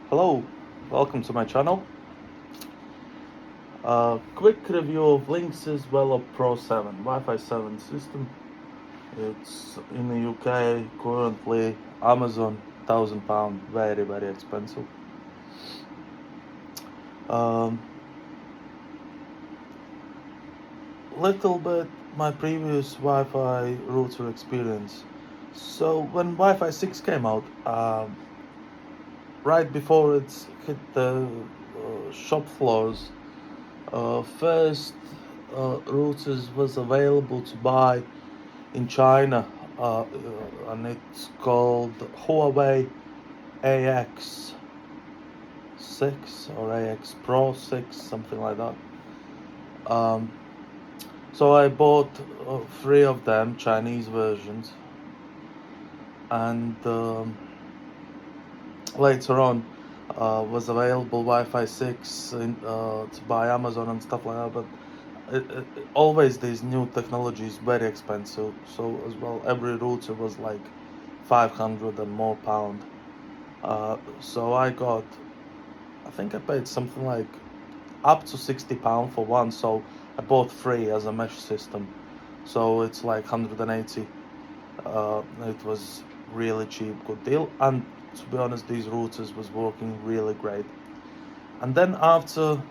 Hello, welcome to my channel. Quick review of Linksys Velop Pro 7 Wi-Fi 7 system. It's in the UK currently Amazon £1,000, very expensive. Little bit my previous Wi-Fi router experience. So when Wi-Fi 6 came out, right before it hit the shop floors, first routers was available to buy in China, and it's called Huawei AX6 or AX Pro 6, something like that. So I bought 3 of them, Chinese versions, and later on was available Wi-Fi 6 to buy Amazon and stuff like that, but always these new technologies very expensive, so as well every router was like 500 and more pound. So I think I paid something like up to £60 for one, so I bought 3 as a mesh system, so it's like 180. It was really cheap, good deal, and to be honest, these routers was working really great. And then after a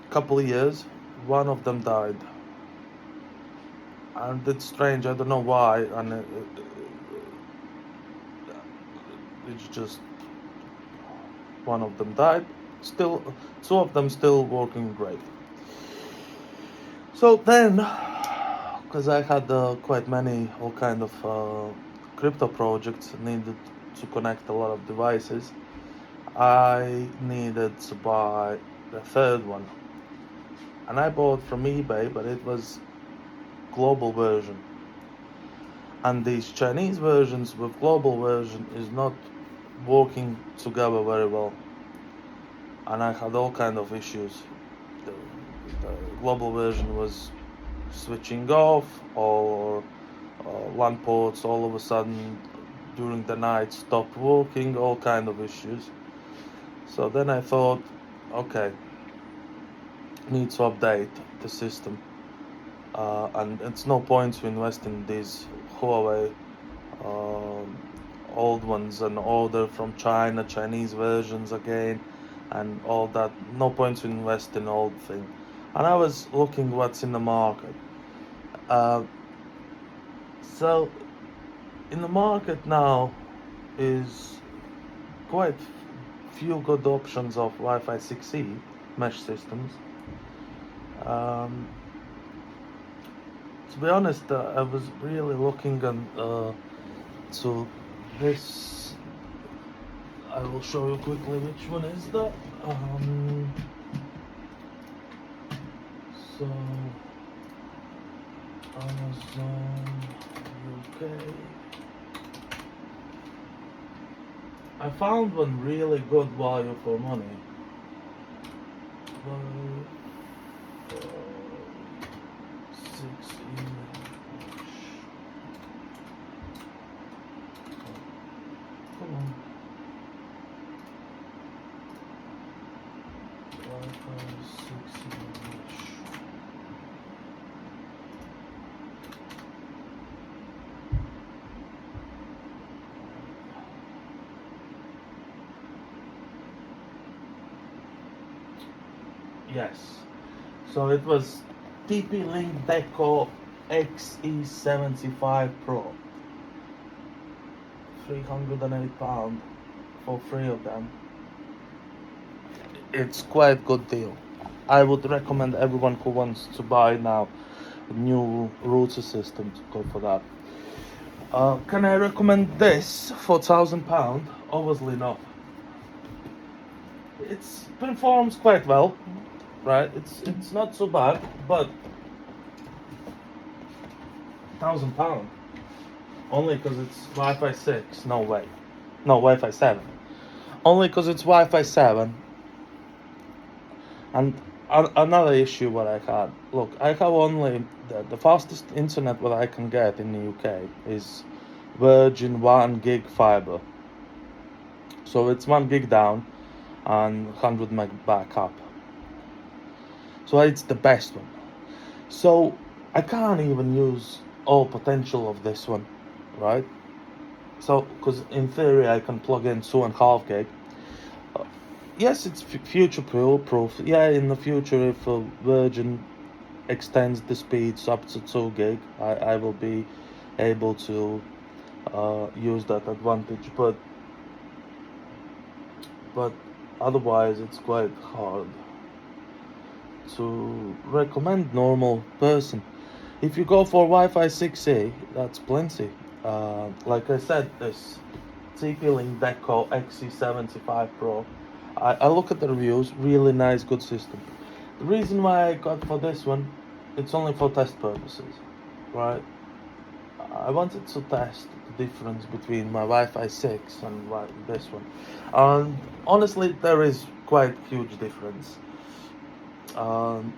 couple of years, one of them died, and it's strange, I don't know why, and it's just one of them died. Still 2 of them still working great. So then, because I had quite many all kind of crypto projects, needed to connect a lot of devices, I needed to buy the third one, and I bought from eBay, but it was global version, and these Chinese versions with global version is not working together very well, and I had all kind of issues. The global version was switching off, or LAN ports all of a sudden during the night stopped working, all kind of issues. So then I thought, okay, need to update the system, and it's no point to invest in these Huawei old ones and order from China, Chinese versions again, and all that. No point to invest in old thing. And I was looking what's in the market. So in the market now is quite few good options of Wi-Fi 6E mesh systems. To be honest, I was really looking to this. I will show you quickly which one is that. So Amazon UK. I found one really good value for money. But, 6 come on. Wi-Fi 6 Yes. So it was TP-Link Deco XE75 Pro. £308 for 3 of them. It's quite good deal. I would recommend everyone who wants to buy now a new router system to go for that. Can I recommend this for £1,000? Obviously not. It performs quite well, right? It's not so bad, but £1,000 only because it's Wi-Fi 6. No way, no, Wi-Fi 7. Only because it's Wi-Fi 7. And another issue what I had, look, I have only the fastest internet what I can get in the UK is Virgin 1 gig fiber. So it's 1 gig down, and 100 meg backup. So it's the best one. So I can't even use all potential of this one, right? So, because in theory I can plug in 2.5 gig. Yes, it's future proof. Yeah, in the future, if Virgin extends the speeds up to 2 gig, I will be able to use that advantage. But otherwise, it's quite hard to recommend normal person. If you go for Wi-Fi 6E, that's plenty. Like I said, this TP-Link Deco XC75 Pro. I look at the reviews, really nice, good system. The reason why I got for this one, it's only for test purposes, right? I wanted to test the difference between my Wi-Fi 6 and this one. And honestly, there is quite huge difference. Um,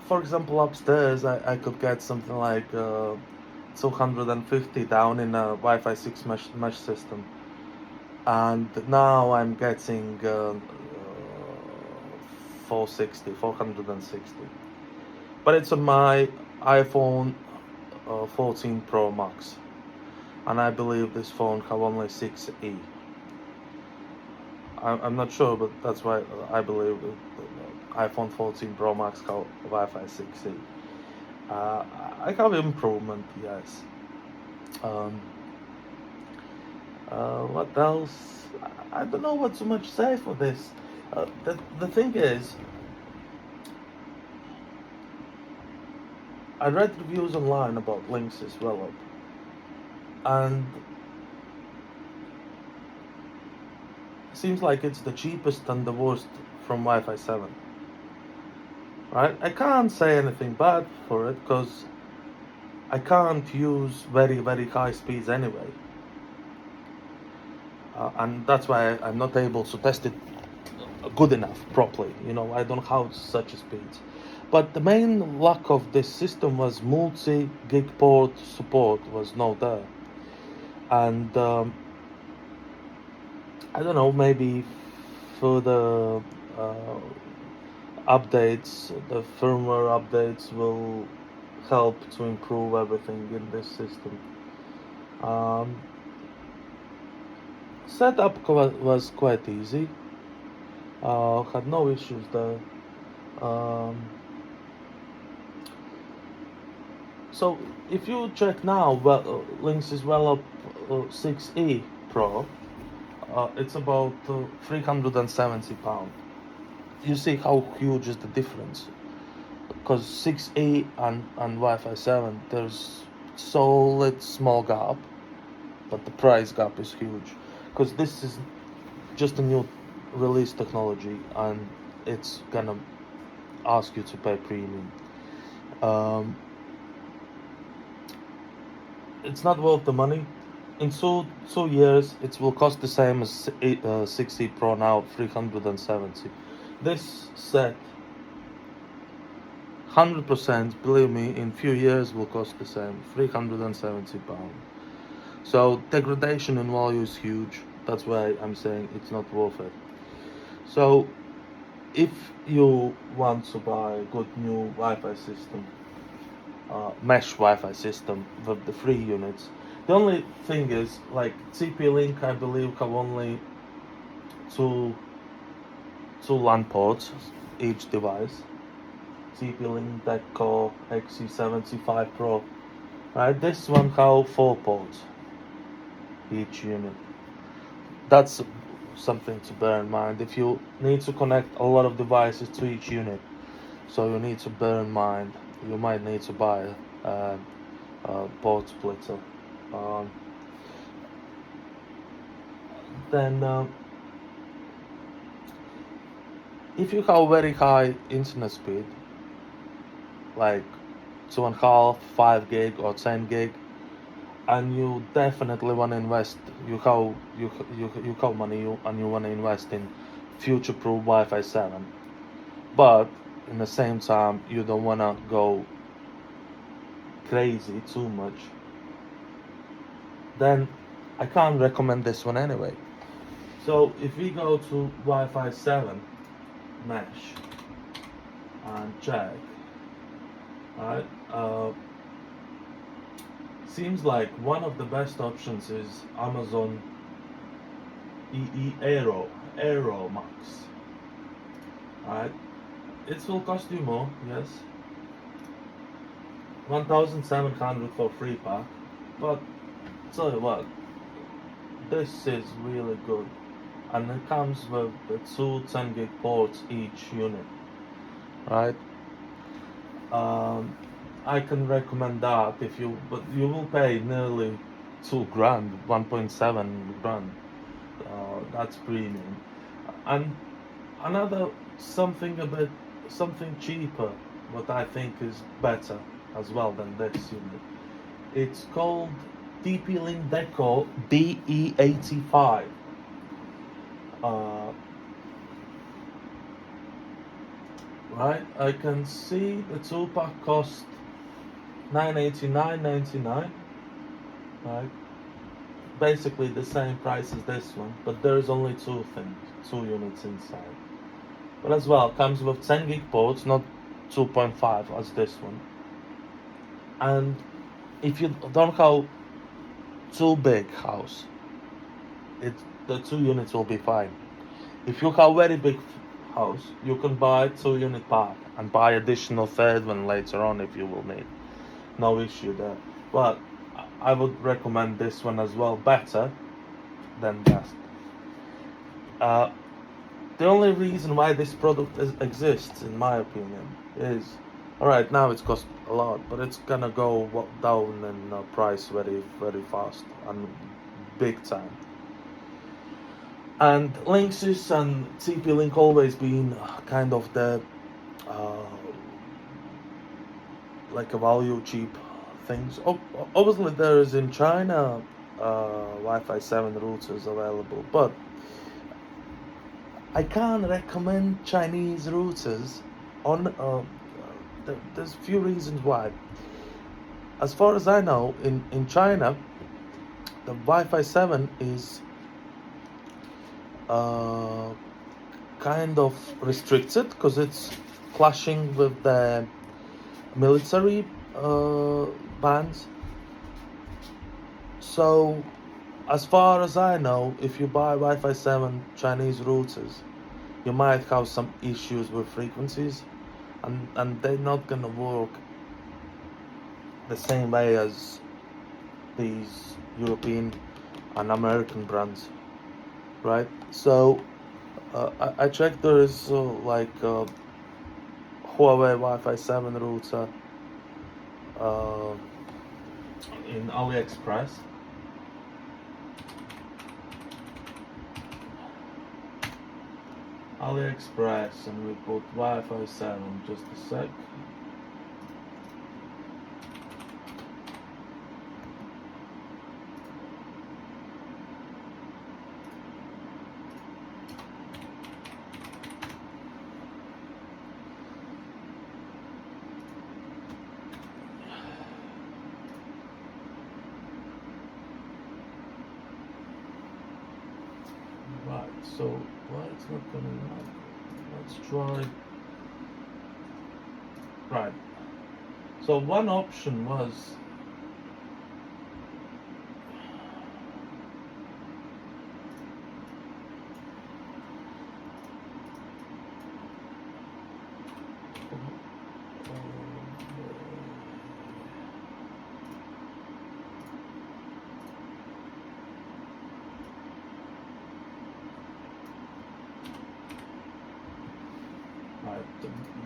for example, upstairs, I could get something like 250 down in a Wi-Fi 6 mesh system. And now I'm getting 460. But it's on my iPhone 14 Pro Max. And I believe this phone have only 6E. I'm not sure, but that's why I believe iPhone 14 Pro Max have Wi-Fi 6E. I have improvement, yes. What else? I don't know what so much say for this. The thing is, I read reviews online about Linksys Velop, and it seems like it's the cheapest and the worst from Wi-Fi 7. Right? I can't say anything bad for it because I can't use very, very high speeds anyway. And that's why I'm not able to test it good enough properly. I don't have such a speed. But the main lack of this system was multi-gig port support was not there. And I don't know, maybe further updates, the firmware updates will help to improve everything in this system. Setup was quite easy. Had no issues there. So if you check now, Linksys Velop 6E Pro, it's about £370. You see how huge is the difference? Because 6E and Wi-Fi 7, there's solid small gap, but the price gap is huge. Because this is just a new release technology, and it's gonna ask you to pay premium. It's not worth the money. In two years, it will cost the same as 6E Pro now, 370. This set, 100%, believe me, in few years will cost the same, £370. So degradation in value is huge. That's why I'm saying it's not worth it. So if you want to buy a good new Wi-Fi system, mesh Wi-Fi system with the 3 units, the only thing is, like TP-Link, I believe have only two LAN ports each device. TP-Link Deco XC75 Pro, right? This one have 4 ports each unit. That's something to bear in mind. If you need to connect a lot of devices to each unit, so you need to bear in mind you might need to buy a port splitter. Then if you have very high internet speed, like 2.5, 5 gig or 10 gig, and you definitely want to invest, you have money and you want to invest in future-proof Wi-Fi 7, but in the same time you don't want to go crazy too much, then I can't recommend this one anyway. So if we go to Wi-Fi 7 mesh and check, right, seems like one of the best options is Amazon Aero Max. Right, it will cost you more, yes, 1,700 for free pack, but tell you what, this is really good, and it comes with the two 10 gig ports each unit, right? I can recommend that if you, but you will pay nearly 2 grand, 1.7 grand. That's premium, and another something cheaper, what I think is better as well than this unit. It's called TP-Link Deco BE85. Right, I can see the 2-pack cost $989.99. Right, basically the same price as this one, but there's only two units inside. But as well, comes with 10 gig ports, not 2.5 as this one. And if you don't have too big house, the 2 units will be fine. If you have very big house, you can buy 2 unit pack and buy additional third one later on if you will need. No issue there. But I would recommend this one as well, better than that. The only reason why this product exists, in my opinion, is alright, now it's cost a lot, but it's gonna go down in price very, very fast and big time. And Linksys and TP-Link always been kind of the like a value cheap things. Obviously there is in China Wi-Fi 7 routers available, but I can't recommend Chinese routers on there's few reasons why. As far as I know, in China the Wi-Fi 7 is kind of restricted because it's clashing with the military bands. So as far as I know, if you buy Wi-Fi 7 Chinese routers, you might have some issues with frequencies, and they're not gonna work the same way as these European and American brands, right? So I checked, there is like Huawei Wi-Fi 7 router in AliExpress. AliExpress, and we put Wi-Fi 7, just a sec. Right, so why it's not coming up? Let's try. Right. So one option was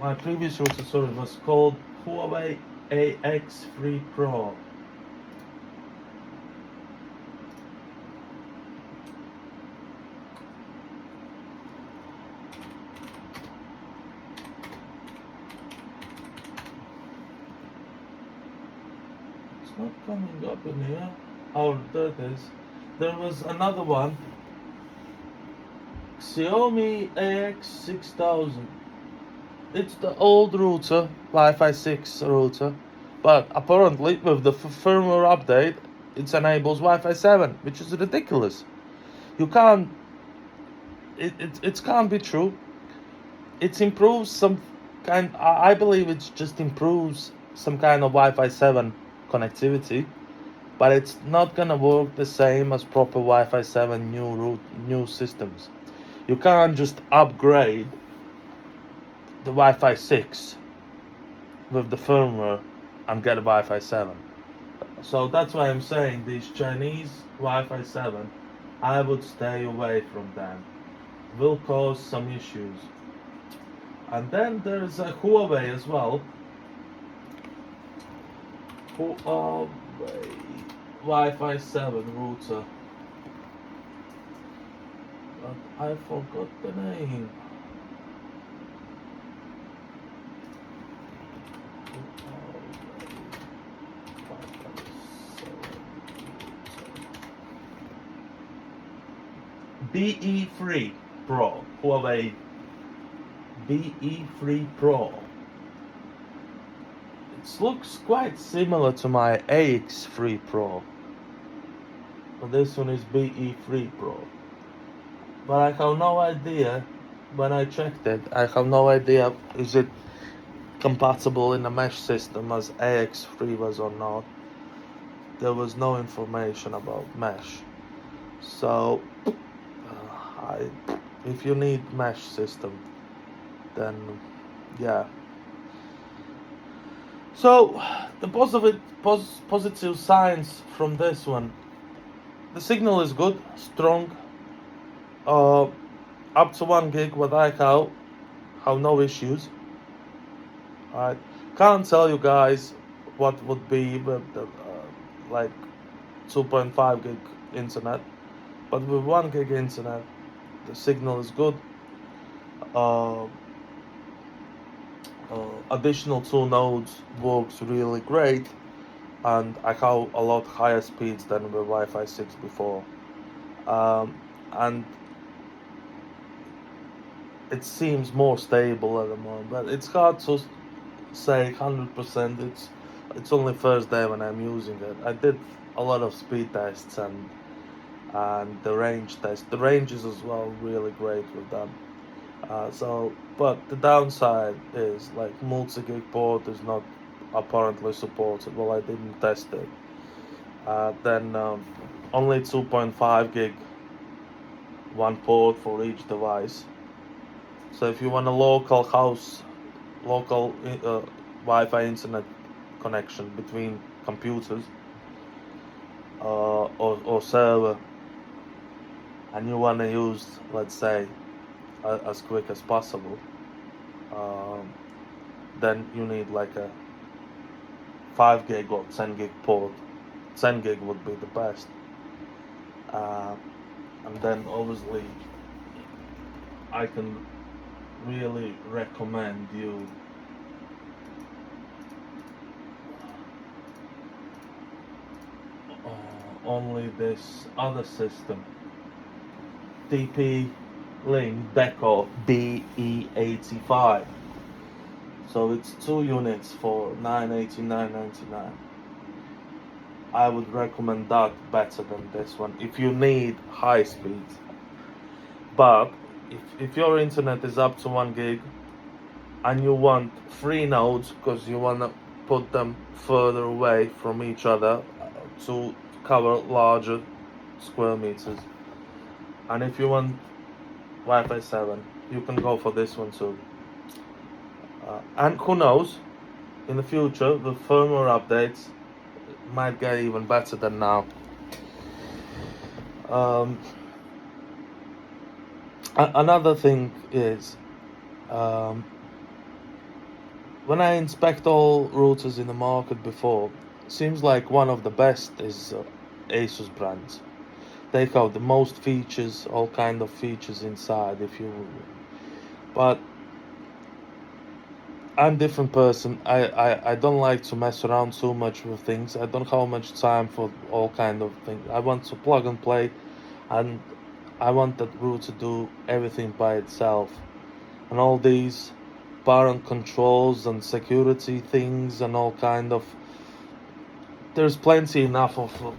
my previous router, sorry, was called Huawei AX3 Pro. It's not coming up in here. Oh, there it is. There was another one, Xiaomi AX6000. It's the old router, Wi-Fi 6 router, but apparently with the firmware update, it enables Wi-Fi 7, which is ridiculous. You can't it can't be true. It improves some kind. I believe it just improves some kind of Wi-Fi 7 connectivity, but it's not gonna work the same as proper Wi-Fi 7 new systems. You can't just upgrade the Wi-Fi 6 with the firmware and get a Wi-Fi 7. So that's why I'm saying these Chinese Wi-Fi 7, I would stay away from them. Will cause some issues. And then there's a Huawei as well. Huawei Wi-Fi 7 router. But I forgot the name. BE3 Pro. Huawei BE3 Pro. It looks quite similar to my AX3 Pro, but this one is BE3 Pro. But I have no idea, when I checked it, I have no idea is it compatible in a mesh system as AX3 was or not. There was no information about mesh. So, if you need mesh system, then yeah. So the positive signs from this one: the signal is good, strong. Up to 1 gig what I have no issues. Alright, can't tell you guys what would be with like 2.5 gig internet, but with 1 gig internet, the signal is good. Additional 2 nodes works really great, and I have a lot higher speeds than with Wi-Fi 6 before. And it seems more stable at the moment, but it's hard to say 100%. It's only first day when I'm using it. I did a lot of speed tests and the range test. The range is as well really great with them. But the downside is like multi-gig port is not apparently supported. Well, I didn't test it. Then only 2.5 gig, one port for each device. So if you want a local Wi-Fi internet connection between computers or server, and you want to use, let's say, as quick as possible, then you need like a 5 gig or 10 gig port. 10 gig would be the best. And then obviously I can really recommend you only this other system, TP-Link Deco BE85. So it's 2 units for $989.99. I would recommend that better than this one if you need high speed. But if your internet is up to 1 gig and you want 3 nodes because you want to put them further away from each other to cover larger square meters, and if you want Wi-Fi 7, you can go for this one too. And who knows, in the future the firmware updates might get even better than now. Another thing is, when I inspect all routers in the market before, seems like one of the best is Asus brands. They have the most features, all kind of features inside. But I'm a different person. I don't like to mess around too much with things. I don't have much time for all kind of things. I want to plug and play, and I want that router to do everything by itself. And all these parent controls and security things and all kind of, there's plenty enough of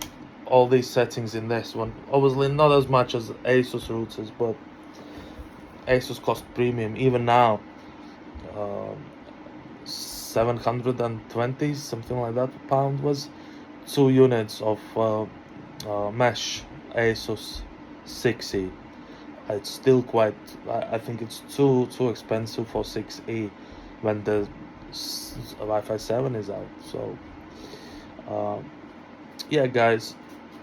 all these settings in this one. Obviously not as much as Asus routers, but Asus cost premium. Even now, 720, something like that, pound was 2 units of mesh Asus 6E. It's still quite. I think it's too expensive for 6E when the Wi-Fi 7 is out. So yeah, guys.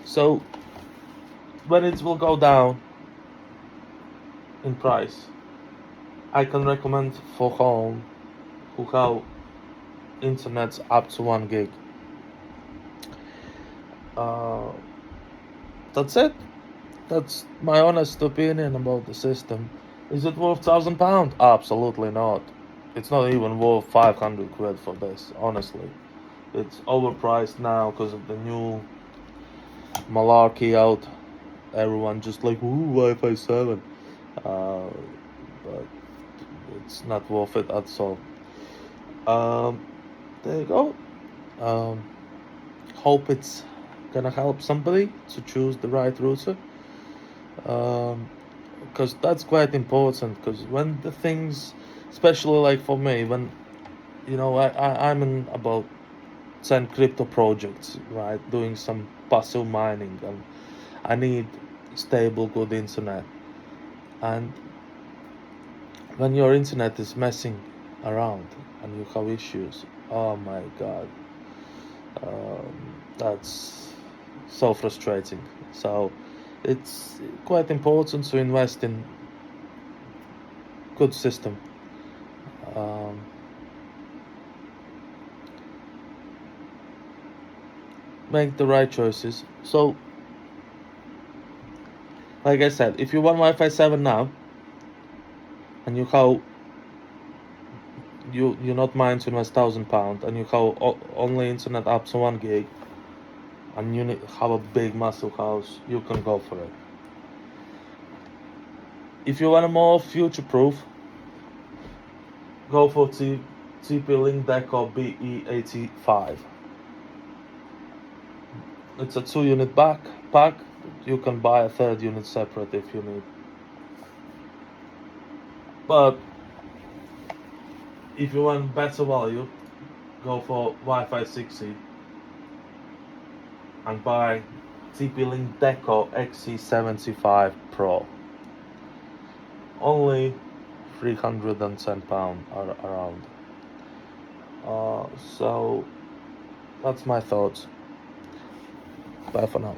So when it will go down in price, I can recommend for home who have internet up to 1 gig. That's it. That's my honest opinion about the system. Is it worth £1,000? Absolutely not. It's not even worth 500 quid for this, honestly. It's overpriced now because of the new malarkey out. Everyone just like, ooh, Wi-Fi 7. But it's not worth it at all. There you go. Hope it's gonna help somebody to choose the right router. Because that's quite important, because when the things, especially like for me, when I'm in about 10 crypto projects, right, doing some passive mining, and I need stable good internet. And when your internet is messing around and you have issues, oh my god, that's so frustrating. So it's quite important to invest in good system. Make the right choices. So like I said, if you want Wi-Fi 7 now and you're not mind to invest £1,000 and you have only internet up to 1 gig and you have a big massive house, you can go for it. If you want a more future-proof, go for TP-Link Deco MBE75. It's a 2-unit pack. You can buy a 3rd unit separate if you need. But if you want better value, go for Wi-Fi 6E and buy TP-Link Deco XC75 Pro. Only £310 around. So that's my thoughts. Bye for now.